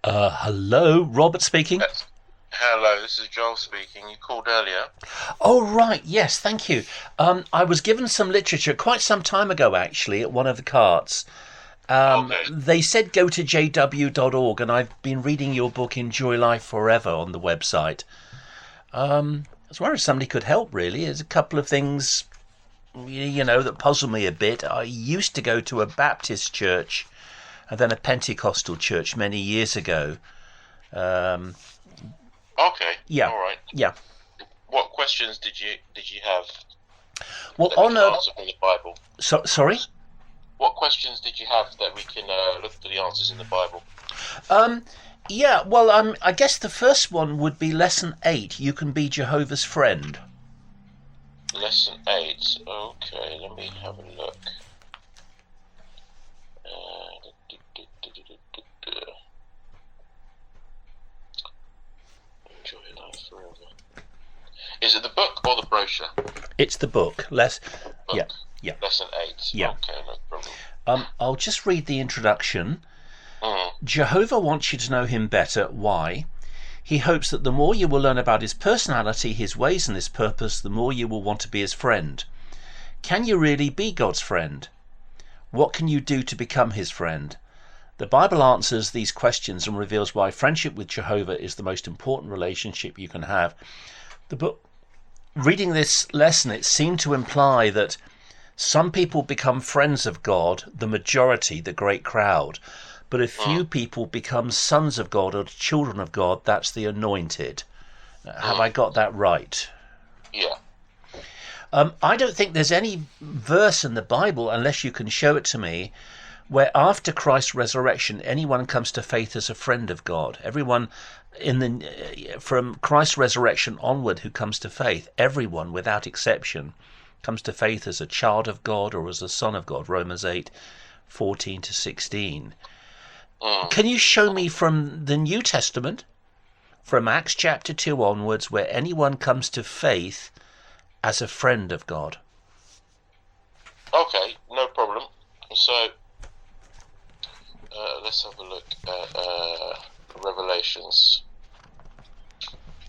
Hello, Robert speaking. Hello, this is Joel speaking. You called earlier. Oh, right, yes, thank you. I was given some literature quite some time ago, actually, at one of the carts. Okay. They said go to jw.org, and I've been reading your book, Enjoy Life Forever, on the website. I was wondering if somebody could help, really. There's a couple of things, that puzzle me a bit. I used to go to a Baptist church and then a Pentecostal church many years ago. Um, Okay. yeah, All right. yeah. What questions did you have Well, that we on can a... answer from the Bible? Sorry? What questions did you have that we can look for the answers in the Bible? Um, yeah, well, I guess the first one would be lesson 8. You can be Jehovah's friend. Lesson 8. Okay, let me have a look. Enjoy life forever. Is it the book or the brochure? It's the book. Book. Yeah, yeah, Lesson 8. yeah. Okay, no problem. I'll just read the introduction. Mm. Jehovah wants you to know him better. Why? He hopes that the more you will learn about his personality, his ways, and his purpose, the more you will want to be his friend. Can you really be God's friend? What can you do to become his friend? The Bible answers these questions and reveals why friendship with Jehovah is the most important relationship you can have. The book, reading this lesson, it seemed to imply that some people become friends of God, the majority, the great crowd, but a few people become sons of God or children of God, that's the anointed. Have I got that right? Yeah. I don't think there's any verse in the Bible, unless you can show it to me, where after Christ's resurrection anyone comes to faith as a friend of God. Everyone from Christ's resurrection onward who comes to faith, everyone without exception comes to faith as a child of God or as a son of God. Romans 8:14 to 16. Can you show me from the New Testament, from Acts chapter 2 onwards, where anyone comes to faith as a friend of God? Okay, no problem. So, let's have a look at Revelations.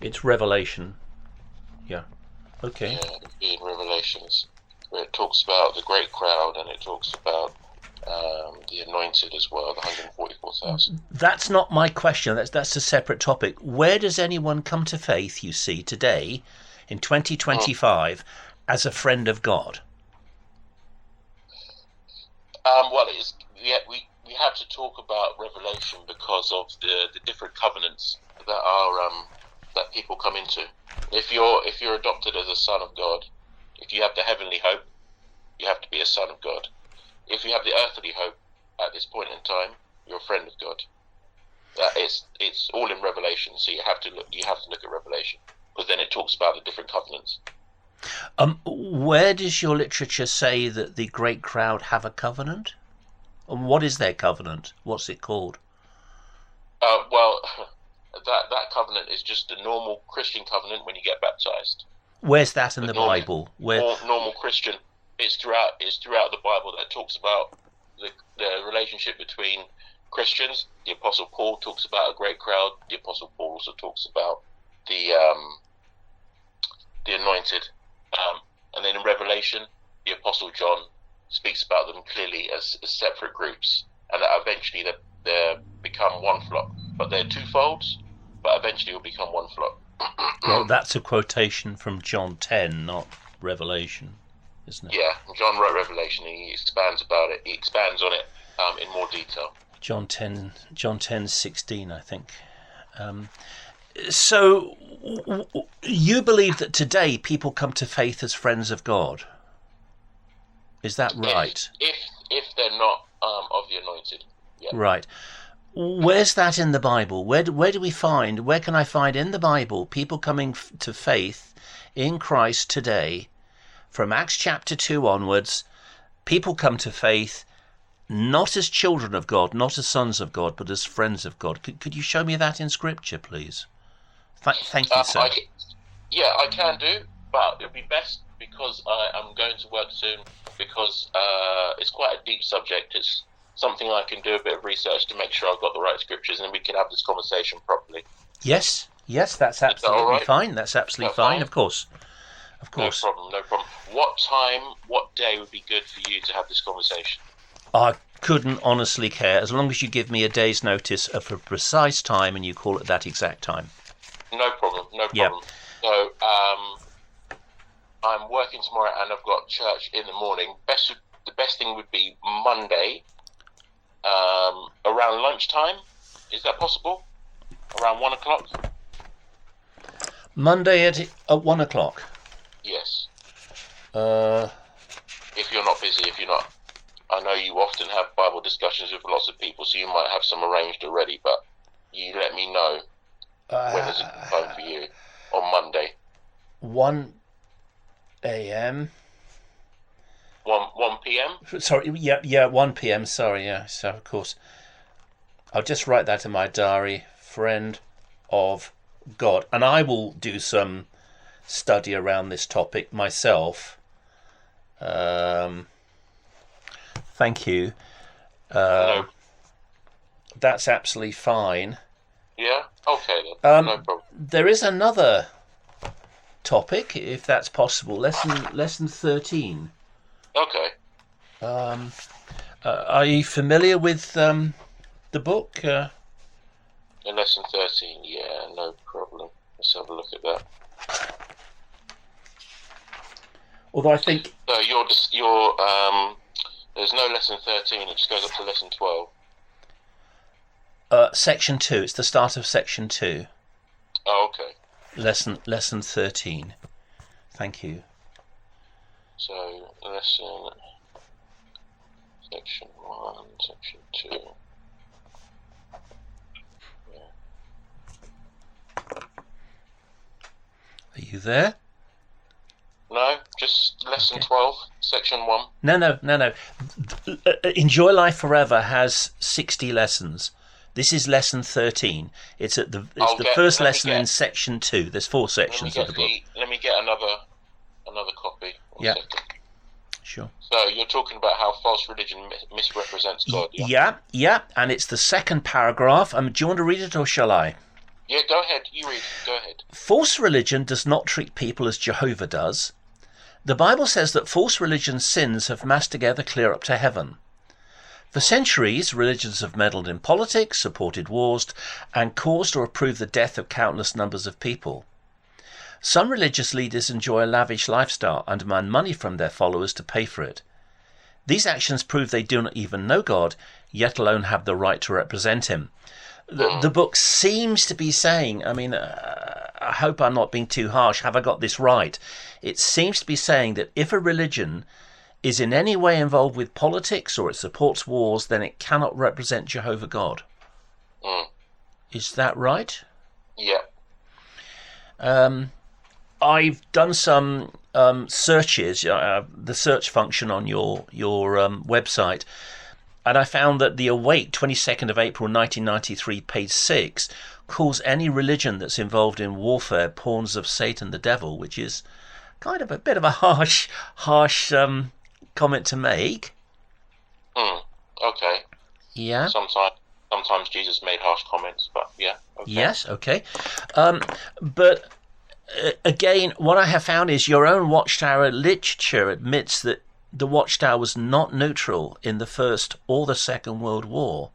It's Revelation. Yeah. Okay. Yeah, in Revelations, where it talks about the great crowd and it talks about the anointed as well, the 144,000. That's not my question. That's a separate topic. Where does anyone come to faith, you see, today, in 2025, as a friend of God? Well, we have to talk about Revelation because of the different covenants that are that people come into. If you're adopted as a son of God, if you have the heavenly hope, you have to be a son of God. If you have the earthly hope at this point in time, you're a friend of God. It's all in Revelation, so you have to look at Revelation because then it talks about the different covenants. Where does your literature say that the great crowd have a covenant? And what is their covenant? What's it called? Well, that covenant is just a normal Christian covenant when you get baptized. Where's that in the Bible? Where? Normal Christian. It's throughout the Bible that talks about the relationship between Christians. The Apostle Paul talks about a great crowd. The Apostle Paul also talks about the anointed. And then in Revelation, the Apostle John speaks about them clearly as separate groups, and that eventually they become one flock. But they're two folds, but eventually will become one flock. Well, that's a quotation from John 10, not Revelation, isn't it? Yeah, John wrote Revelation, and he expands about it. He expands on it in more detail. John 10:16, I think. So you believe that today people come to faith as friends of God? Is that right? If they're not of the anointed, yeah. Right. Where's that in the Bible? Where can I find in the Bible people coming to faith in Christ today, from Acts chapter 2 onwards? People come to faith not as children of God, not as sons of God, but as friends of God. Could you show me that in Scripture, please? Thank you, sir. I can do, but it would be best because I'm going to work soon because it's quite a deep subject. It's something I can do a bit of research to make sure I've got the right scriptures, and then we can have this conversation properly. Yes, that's absolutely fine. That's absolutely fine. Of course. No problem. What time, what day would be good for you to have this conversation? I couldn't honestly care, as long as you give me a day's notice of a precise time and you call it that exact time. No problem. Yep. So, I'm working tomorrow and I've got church in the morning. The best thing would be Monday, around lunchtime. Is that possible? Around 1 o'clock? Monday at 1 o'clock? Yes. If you're not busy, I know you often have Bible discussions with lots of people, so you might have some arranged already, but you let me know when is a good time for you on Monday. 1 a.m. 1 p.m.? Sorry, yeah, 1 p.m. Sorry, yeah. So, of course, I'll just write that in my diary. Friend of God. And I will do some study around this topic myself. Thank you. No. That's absolutely fine. Yeah? Okay then. No problem. There is another topic, if that's possible. Lesson 13. Okay. Are you familiar with the book? In lesson 13, yeah, no problem. Let's have a look at that. Although I think... So there's no lesson 13, it just goes up to lesson 12. Section 2, it's the start of section 2. Oh, okay. Lesson 13. Thank you. So, section 1, section 2. Yeah. Are you there? No, just lesson 12, section 1. No. Enjoy Life Forever has 60 lessons. This is lesson 13. It's the first lesson in section 2. There's 4 sections of the book. Let me get another copy. Yeah. Sure. So you're talking about how false religion misrepresents God. Yeah? Yeah, and it's the second paragraph. Do you want to read it or shall I? Yeah, go ahead. You read. Go ahead. False religion does not treat people as Jehovah does. The Bible says that false religion's sins have massed together clear up to heaven. For centuries, religions have meddled in politics, supported wars, and caused or approved the death of countless numbers of people. Some religious leaders enjoy a lavish lifestyle and demand money from their followers to pay for it. These actions prove they do not even know God, yet alone have the right to represent him. The book seems to be saying, I hope I'm not being too harsh, have I got this right? It seems to be saying that if a religion is in any way involved with politics or it supports wars, then it cannot represent Jehovah God. Is that right? Yeah. I've done some searches, the search function on your website, and I found that the Awake, 22nd of April 1993, page 6, calls any religion that's involved in warfare pawns of Satan the devil, which is kind of a bit of a harsh comment to make. Okay. Yeah. Sometimes Jesus made harsh comments, but yeah. Okay. Yes. Okay. But again, what I have found is your own Watchtower literature admits that the Watchtower was not neutral in the First or the Second World War.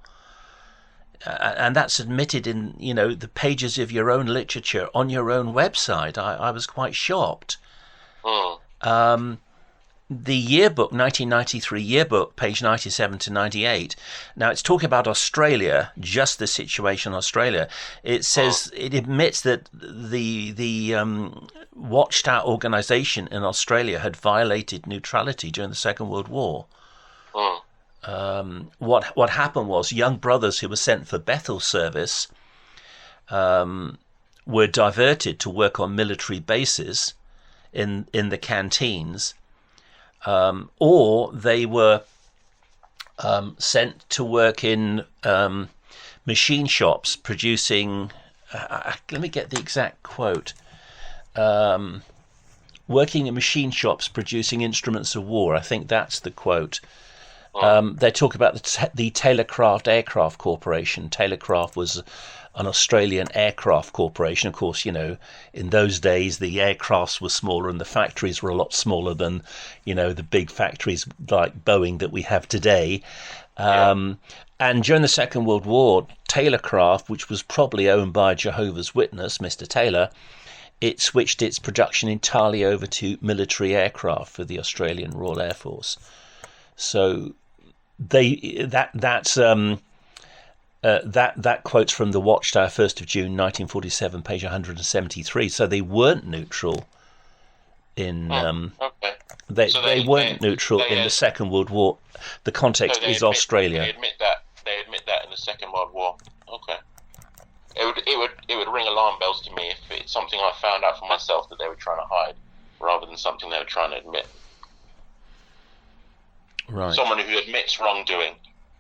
And that's admitted in, the pages of your own literature on your own website. I was quite shocked. The yearbook, 1993 yearbook, page 97 to 98. Now, it's talking about Australia, just the situation in Australia. It says it admits that the Watchtower organisation in Australia had violated neutrality during the Second World War. What happened was young brothers who were sent for Bethel service were diverted to work on military bases in the canteens. Or they were sent to work in machine shops producing, let me get the exact quote, working in machine shops producing instruments of war. I think that's the quote. They talk about the Taylorcraft Aircraft Corporation. Taylorcraft was an Australian aircraft corporation. Of course, in those days the aircrafts were smaller and the factories were a lot smaller than, the big factories like Boeing that we have today. And during the Second World War, Taylorcraft, which was probably owned by Jehovah's Witness, Mr. Taylor, it switched its production entirely over to military aircraft for the Australian Royal Air Force. So that quote's from the Watchtower, 1st of June 1947, page 173. So they weren't neutral in they weren't neutral in the Second World War. The context is Australia. They admit that in the Second World War. Okay. It would ring alarm bells to me if it's something I found out for myself that they were trying to hide, rather than something they were trying to admit. Right. Someone who admits wrongdoing,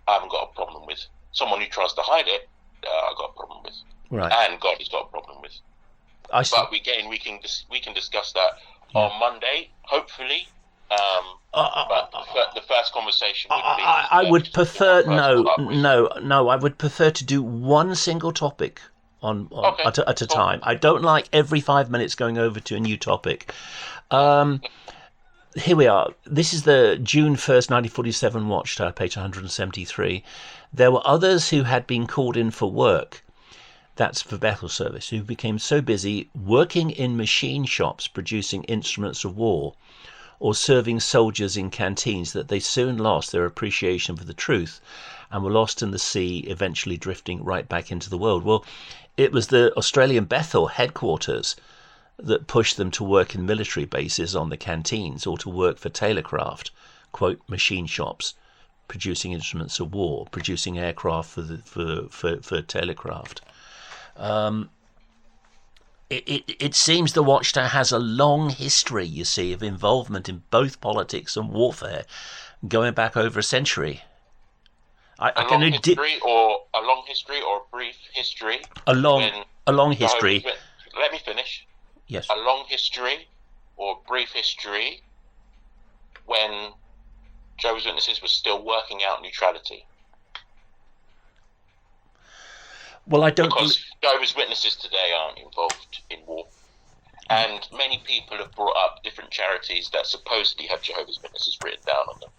I haven't got a problem with. Someone who tries to hide it, I've got a problem with. Right. And God has got a problem with. I see. But we can discuss that on Monday, hopefully. But the first conversation would be. I would prefer I would prefer to do one single topic at a time. I don't like every 5 minutes going over to a new topic. Here we are. This is the June 1st, 1947 Watchtower, page 173. There were others who had been called in for work. That's for Bethel service, who became so busy working in machine shops producing instruments of war, or serving soldiers in canteens, that they soon lost their appreciation for the truth and were lost in the sea, eventually drifting right back into the world. Well, it was the Australian Bethel headquarters that pushed them to work in military bases on the canteens, or to work for Taylorcraft, quote, machine shops, producing instruments of war, producing aircraft for Taylorcraft. It seems the Watchtower has a long history, you see, of involvement in both politics and warfare, going back over a century. A long history or a brief history? A long history. Let me finish. Yes. A long history or brief history when Jehovah's Witnesses were still working out neutrality. Well, I don't. Because Jehovah's Witnesses today aren't involved in war, and many people have brought up different charities that supposedly have Jehovah's Witnesses written down on them,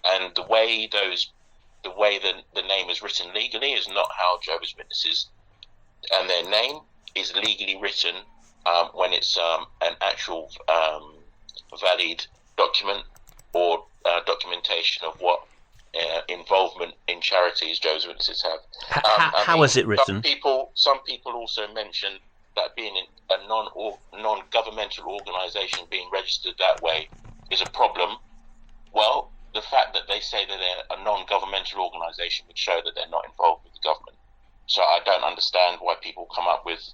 and the way the name is written legally is not how Jehovah's Witnesses and their name is legally written when it's an actual valid document or documentation of what involvement in charities Jehovah's Witnesses have. How is it written? Some people also mention that being a non-governmental organisation being registered that way is a problem. Well, the fact that they say that they're a non-governmental organisation would show that they're not involved with the government. So I don't understand why people come up with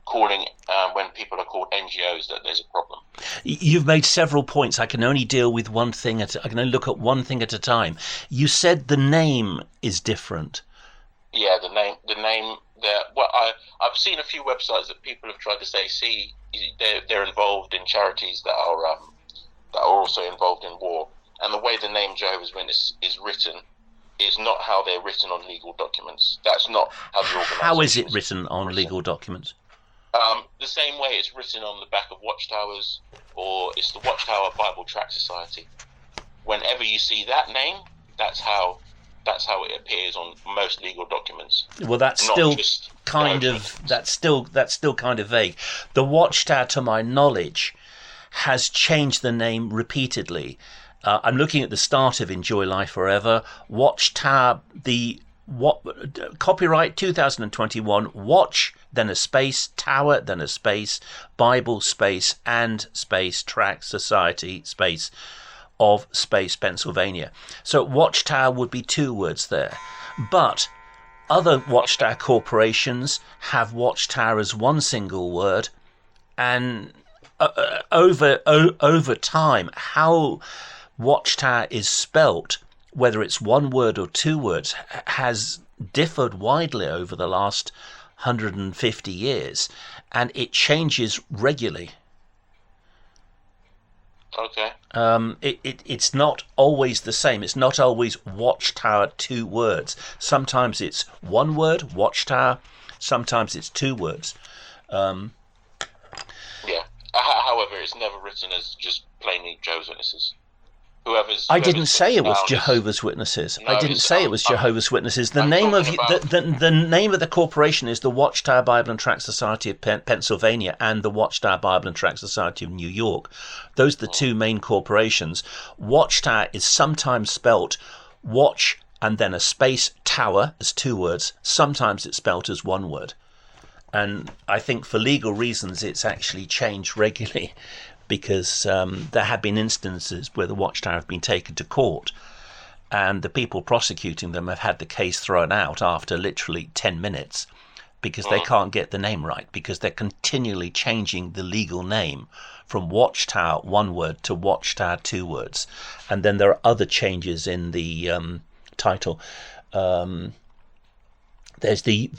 calling, when people are called NGOs, that there's a problem. You've made several points. I can only deal with one thing. I can only look at one thing at a time. You said the name is different. Yeah, the name. Well, I've seen a few websites that people have tried to say, see, they're involved in charities that are also involved in war, and the way the name Jehovah's Witness is written is not how they're written on legal documents. That's not how the organisation. How is it written on legal documents? The same way it's written on the back of watchtowers, or it's the Watchtower Bible Tract Society. Whenever you see that name, that's how it appears on most legal documents. Well, that's still kind of vague. The Watchtower, to my knowledge, has changed the name repeatedly. I'm looking at the start of Enjoy Life Forever. Watchtower, copyright 2021, Watch, then a space, Tower, then a space, Bible, space, and space, Tract Society, space, of space, Pennsylvania. So Watchtower would be two words there. But other Watchtower corporations have Watchtower as one single word, and over time, how Watchtower is spelt, whether it's one word or two words, has differed widely over the last 150 years, and it changes regularly. Okay. It's not always the same. It's not always watchtower, 2 words. Sometimes it's 1 word, watchtower. Sometimes it's 2 words. Yeah. However, it's never written as just plainly Jehovah's Witnesses. I didn't say it was down Jehovah's Witnesses. No, I didn't say it was Jehovah's Witnesses. The I'm name of talking about- the name of the corporation is the Watchtower Bible and Tract Society of Pennsylvania and the Watchtower Bible and Tract Society of New York. Those are the 2 main corporations. Watchtower is sometimes spelt watch and then a space, tower as 2 words. Sometimes it's spelt as 1 word. And I think for legal reasons it's actually changed regularly, because there have been instances where the Watchtower have been taken to court and the people prosecuting them have had the case thrown out after literally 10 minutes because they can't get the name right, because they're continually changing the legal name from Watchtower 1 word to Watchtower 2 words. And then there are other changes in the title. There's the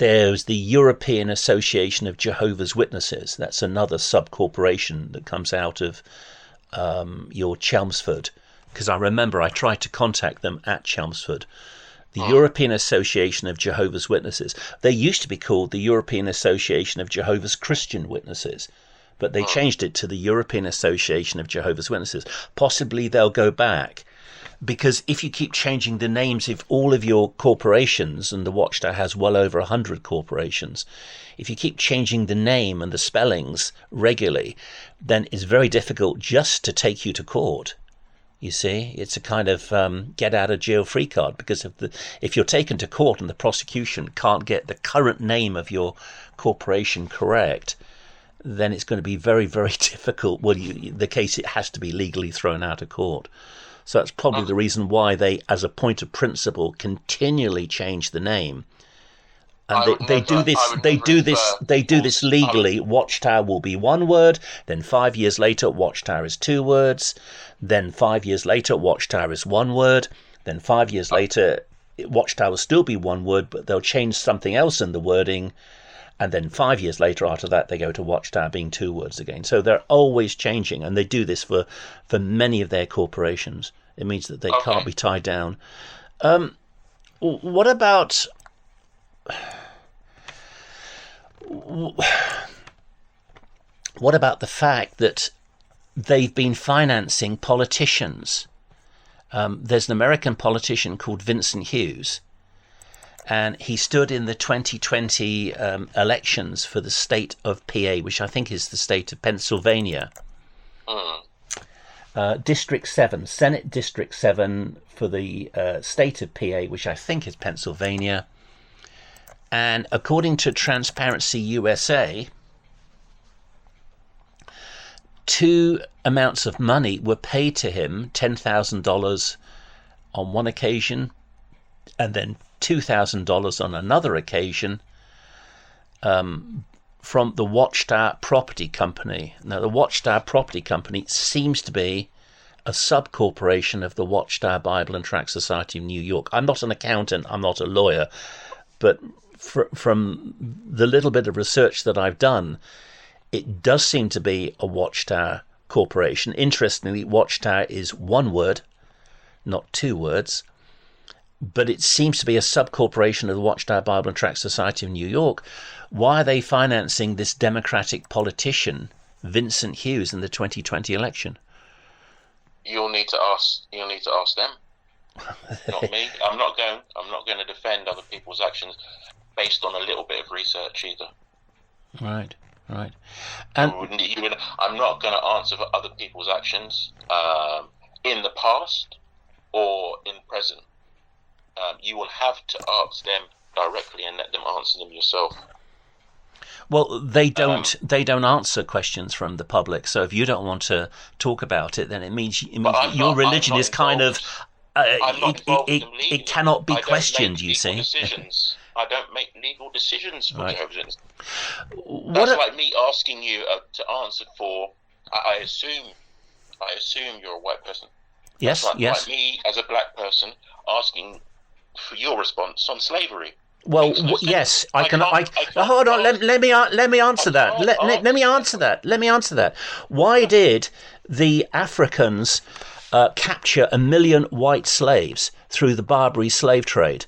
European Association of Jehovah's Witnesses. That's another sub-corporation that comes out of your Chelmsford, because I remember I tried to contact them at Chelmsford. The European Association of Jehovah's Witnesses. They used to be called the European Association of Jehovah's Christian Witnesses, but they changed it to the European Association of Jehovah's Witnesses. Possibly they'll go back, because if you keep changing the names of all of your corporations, and the Watchtower has well over 100 corporations, if you keep changing the name and the spellings regularly, then it's very difficult just to take you to court. You see, it's a kind of get out of jail free card, because if you're taken to court and the prosecution can't get the current name of your corporation correct, then it's going to be very, very difficult. Well, the case, it has to be legally thrown out of court. So that's probably the reason why they, as a point of principle, continually change the name. And they do this legally. Watchtower will be 1 word, then 5 years later Watchtower is 2 words, then 5 years later Watchtower is 1 word, then 5 years later Watchtower will still be 1 word, but they'll change something else in the wording, and then 5 years later after that they go to Watchtower being 2 words again. So they're always changing, and they do this for many of their corporations. It means that they can't be tied down. What about the fact that they've been financing politicians? There's an American politician called Vincent Hughes, and he stood in the 2020 elections for the state of PA, which I think is the state of Pennsylvania. District 7, Senate District 7 for the state of PA, which I think is Pennsylvania. And according to Transparency USA, 2 amounts of money were paid to him, $10,000 on one occasion, and then $2,000 on another occasion, from the Watchtower Property Company. Now, the Watchtower Property Company seems to be a sub-corporation of the Watchtower Bible and Tract Society of New York. I'm not an accountant, I'm not a lawyer, but from the little bit of research that I've done, it does seem to be a Watchtower corporation. Interestingly, Watchtower is 1 word, not 2 words, but it seems to be a sub-corporation of the Watchtower Bible and Tract Society of New York. Why are they financing this Democratic politician, Vincent Hughes, in the 2020 election? You'll need to ask them, not me. I'm not going to defend other people's actions based on a little bit of research either. Right. And I'm not going to answer for other people's actions in the past or in present. You will have to ask them directly and let them answer them yourself. Well, they don't answer questions from the public. So if you don't want to talk about it, then it means your religion is kind of it cannot be questioned. You see, decisions. I don't make legal decisions for Jehovah's Witnesses. That's like me asking you to answer for. I assume you're a white person. Yes, That's like me as a black person asking for your response on slavery. Well, yes, I can. Hold on. Let me answer that. Let me answer that. Let me answer that. Why did the Africans capture 1 million white slaves through the Barbary slave trade?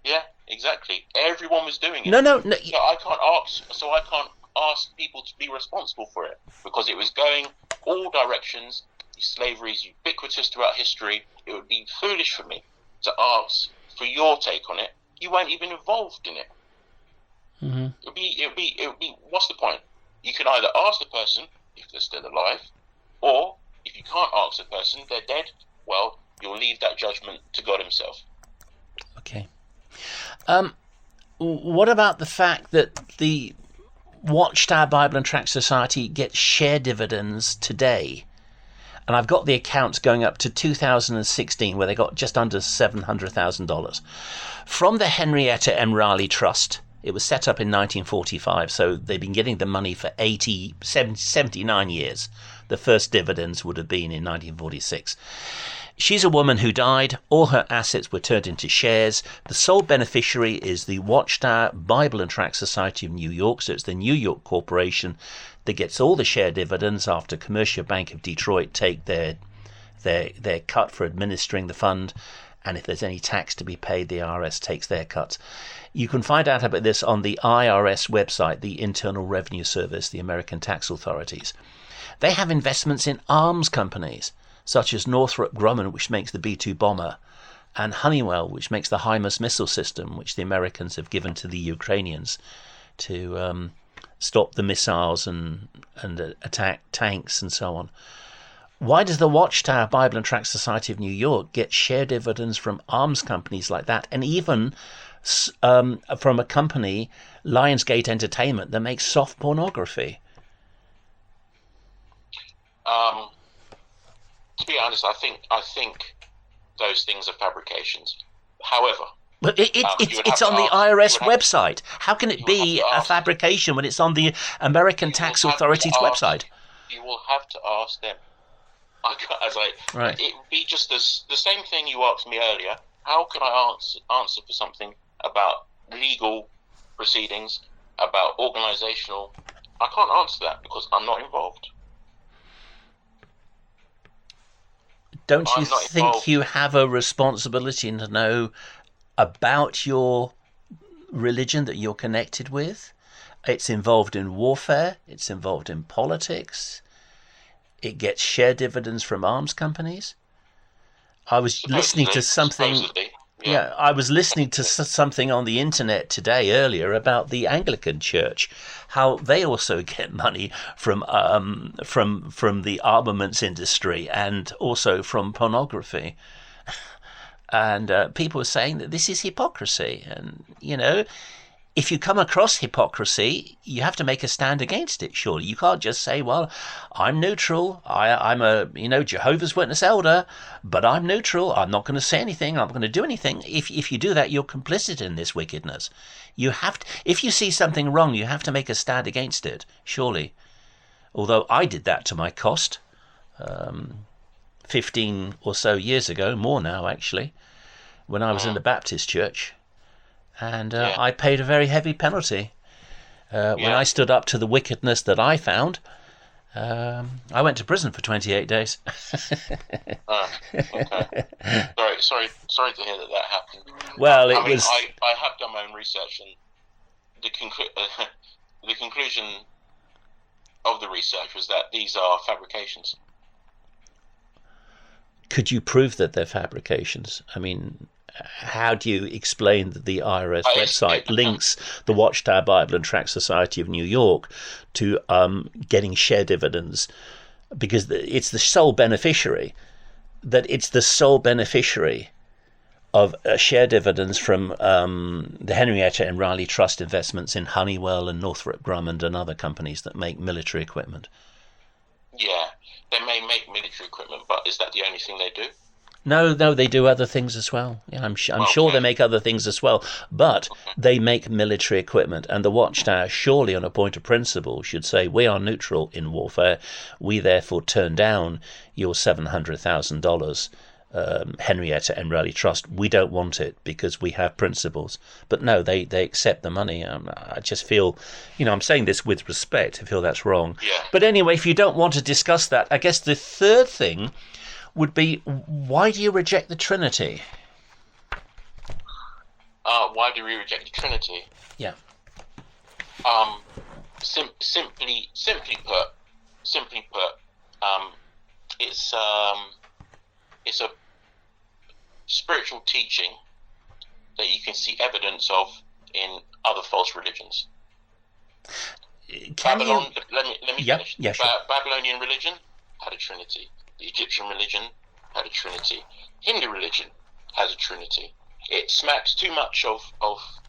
Yeah, exactly. Everyone was doing it. No. So I can't ask people to be responsible for it, because it was going all directions. Slavery is ubiquitous throughout history. It would be foolish for me to ask for your take on it. You weren't even involved in it. Mm-hmm. It would be. What's the point? You can either ask the person if they're still alive, or if you can't ask the person, they're dead. Well, you'll leave that judgment to God Himself. Okay. What about the fact that the Watchtower Bible and Tract Society gets share dividends today? And I've got the accounts going up to 2016, where they got just under $700,000 from the Henrietta M. Raleigh Trust. It was set up in 1945, so they've been getting the money for 79 years. The first dividends would have been in 1946. She's a woman who died. All her assets were turned into shares. The sole beneficiary is the Watchtower Bible and Tract Society of New York, so it's the New York Corporation that gets all the share dividends after Commercial Bank of Detroit take their cut for administering the fund, and if there's any tax to be paid, the IRS takes their cuts. You can find out about this on the IRS website, the Internal Revenue Service, the American tax authorities. They have investments in arms companies, such as Northrop Grumman, which makes the B-2 bomber, and Honeywell, which makes the HIMARS missile system, which the Americans have given to the Ukrainians to stop the missiles and attack tanks and so on. Why does the Watchtower Bible and Tract Society of New York get share dividends from arms companies like that, and even from a company, Lionsgate Entertainment, that makes soft pornography? To be honest, I think those things are fabrications. However, but it's on the IRS website. How can it be a fabrication when it's on the American Tax Authority's website? You will have to ask them. Right. It would be just the same thing you asked me earlier. How can I answer for something about legal proceedings, about organisational? I can't answer that because I'm not involved. Don't you think you have a responsibility to know about your religion that you're connected with? It's involved in warfare. It's involved in politics. It gets share dividends from arms companies. I was listening to something. Yeah, I was listening to something on the internet today earlier about the Anglican Church, how they also get money from the armaments industry and also from pornography. And people were saying that this is hypocrisy. And, if you come across hypocrisy, you have to make a stand against it, surely. You can't just say, well, I'm neutral. I'm a, Jehovah's Witness elder, but I'm neutral. I'm not going to say anything. I'm not going to do anything. If you do that, you're complicit in this wickedness. You have to, if you see something wrong, you have to make a stand against it, surely. Although I did that to my cost 15 or so years ago, more now actually, when I was in the Baptist church. And I paid a very heavy penalty. When I stood up to the wickedness that I found, I went to prison for 28 days. Okay. Sorry to hear that happened. Well, I have done my own research, and the conclusion of the research was that these are fabrications. Could you prove that they're fabrications? I mean, how do you explain that the IRS website links the Watchtower Bible and Tract Society of New York to getting share dividends? Because it's the sole beneficiary. That it's the sole beneficiary of share dividends from the Henrietta and Raleigh Trust investments in Honeywell and Northrop Grumman and other companies that make military equipment. Yeah, they may make military equipment, but is that the only thing they do? No, they do other things as well. Yeah, I'm sure they make other things as well, but they make military equipment. And the Watchtower, surely on a point of principle, should say, we are neutral in warfare. We therefore turn down your $700,000 Henrietta Emrelli Trust. We don't want it because we have principles. But no, they accept the money. I just feel, I'm saying this with respect. I feel that's wrong. Yeah. But anyway, if you don't want to discuss that, I guess the third thing would be, why do you reject the Trinity? Why do we reject the Trinity? Yeah. Simply put, it's a spiritual teaching that you can see evidence of in other false religions. Babylon. Let me finish. Yeah, sure. Babylonian religion had a Trinity. The Egyptian religion had a Trinity. Hindu religion has a Trinity. It smacks too much of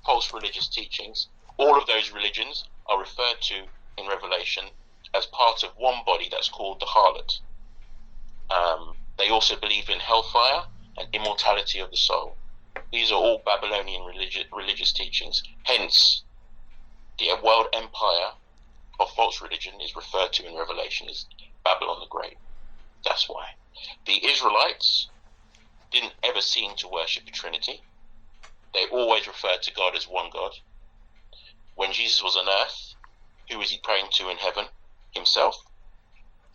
false religious teachings. All of those religions are referred to in Revelation as part of one body that's called the harlot. They also believe in hellfire and immortality of the soul. These are all Babylonian religious teachings. Hence, the world empire of false religion is referred to in Revelation as Babylon the Great. That's why. The Israelites didn't ever seem to worship the Trinity. They always referred to God as one God. When Jesus was on earth, who was he praying to in heaven? Himself.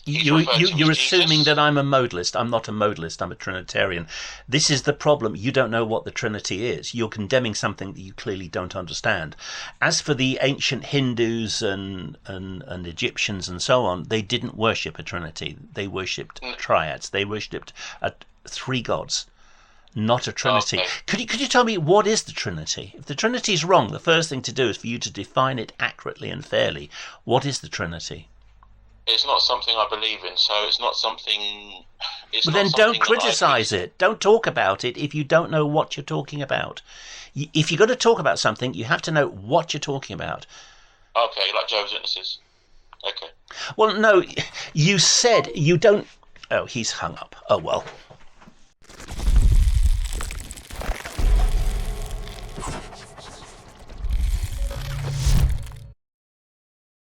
You're assuming that I'm a modalist. I'm not a modalist. I'm a Trinitarian. This is the problem. You don't know what the Trinity is. You're condemning something that you clearly don't understand. As for the ancient Hindus and Egyptians and so on, they didn't worship a Trinity. They worshipped triads. They worshipped three gods, not a Trinity. Okay. Could you tell me what is the Trinity? If the Trinity is wrong, the first thing to do is for you to define it accurately and fairly. What is the Trinity? It's not something I believe in, so it's not something... Well, then don't criticise it. Don't talk about it if you don't know what you're talking about. If you're going to talk about something, you have to know what you're talking about. Okay, like Jehovah's Witnesses. Okay. Well, no, you said you don't... Oh, he's hung up. Oh, well.